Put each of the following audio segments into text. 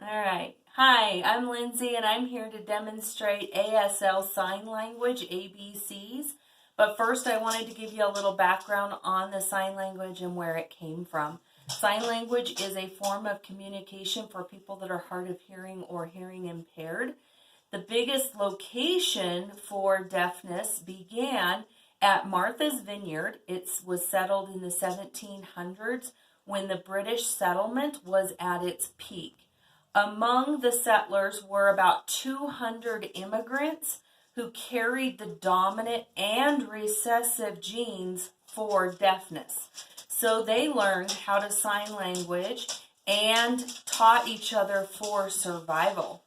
All right. Hi, I'm Lindsay and I'm here to demonstrate ASL sign language, ABCs. But first I wanted to give you a little background on the sign language and where it came from. Sign language is a form of communication for people that are hard of hearing or hearing impaired. The biggest location for deafness began at Martha's Vineyard. It was settled in the 1700s when the British settlement was at its peak. Among the settlers were about 200 immigrants who carried the dominant and recessive genes for deafness. So they learned how to sign language and taught each other for survival.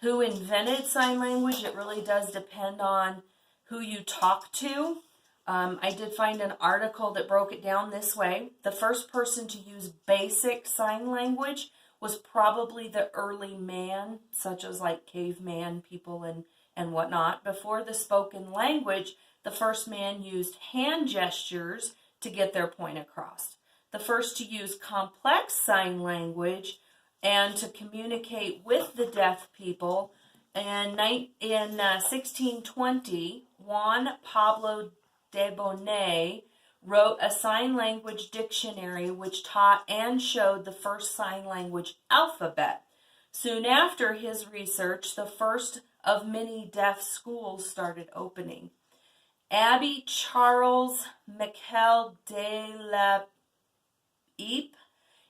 Who invented sign language? It really does depend on who you talk to. I did find an article that broke it down this way. The first person to use basic sign language was probably the early man, such as like caveman people and whatnot. Before the spoken language, the first man used hand gestures to get their point across. The first to use complex sign language and to communicate with the deaf people in 1620, Juan Pablo de Bonet wrote a sign language dictionary which taught and showed the first sign language alphabet. Soon after his research, the first of many deaf schools started opening. Abbé Charles Michel de la Ype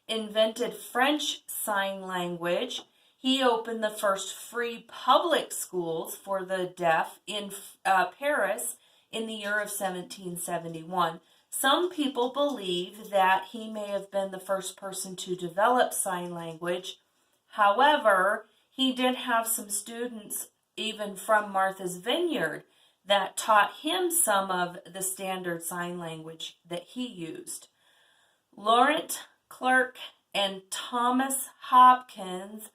invented French Sign Language. He opened the first free public schools for the deaf in Paris in the year of 1771. Some people believe that he may have been the first person to develop sign language. However, he did have some students, even from Martha's Vineyard, that taught him some of the standard sign language that he used. Laurent Clerc and Thomas Hopkins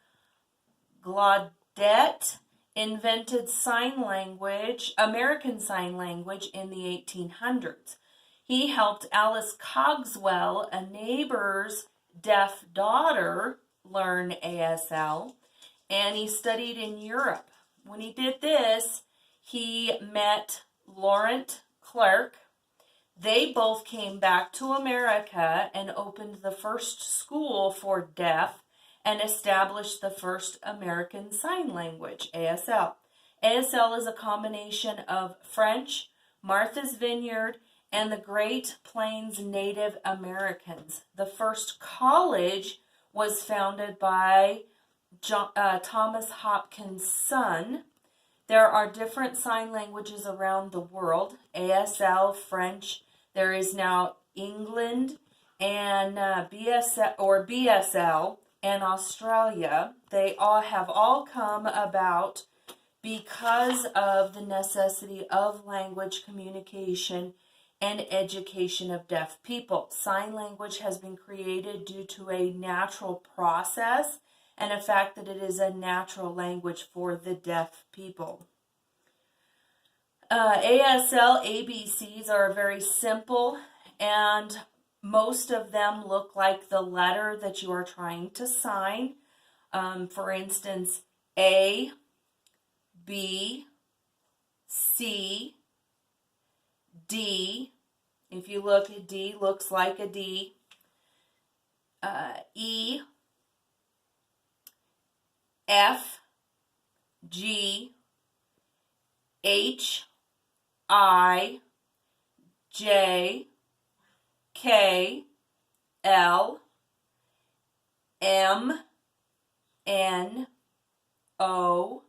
Glaudet invented sign language, American Sign Language, in the 1800s. He helped Alice Cogswell, a neighbor's deaf daughter, learn ASL, and he studied in Europe. When he did this, he met Laurent Clerc. They both came back to America and opened the first school for deaf and established the first American Sign Language, ASL. ASL is a combination of French, Martha's Vineyard, and the Great Plains Native Americans. The first college was founded by Thomas Hopkins' son. There are different sign languages around the world. ASL, French. There is now England and BSL and Australia. They have all come about because of the necessity of language communication and education of deaf people. Sign language has been created due to a natural process and the fact that it is a natural language for the deaf people. ASL ABCs are very simple, and most of them look like the letter that you are trying to sign. For instance, A, B, C, D. If you look at D, looks like a D. E, F, G, H, I, J, K, L, M, N, O,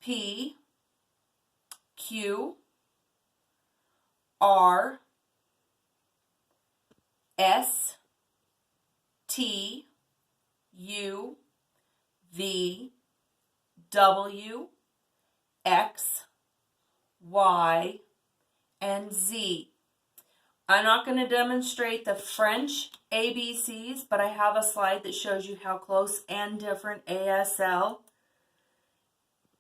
P, Q, R, S, T, U, V, W, X, Y, and Z. I'm not going to demonstrate the French ABCs, but I have a slide that shows you how close and different ASL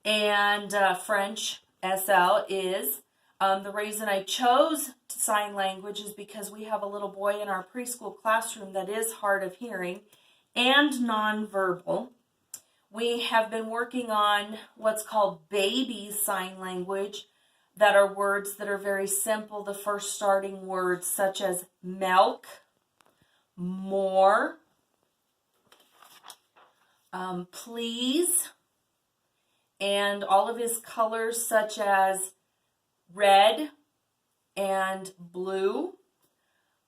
and French SL is. The reason I chose sign language is because we have a little boy in our preschool classroom that is hard of hearing, and nonverbal. We have been working on what's called baby sign language, that are words that are very simple. The first starting words such as milk, more, please, and all of his colors such as red and blue.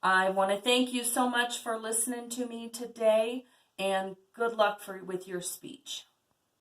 I want to thank you so much for listening to me today, and good luck with your speech.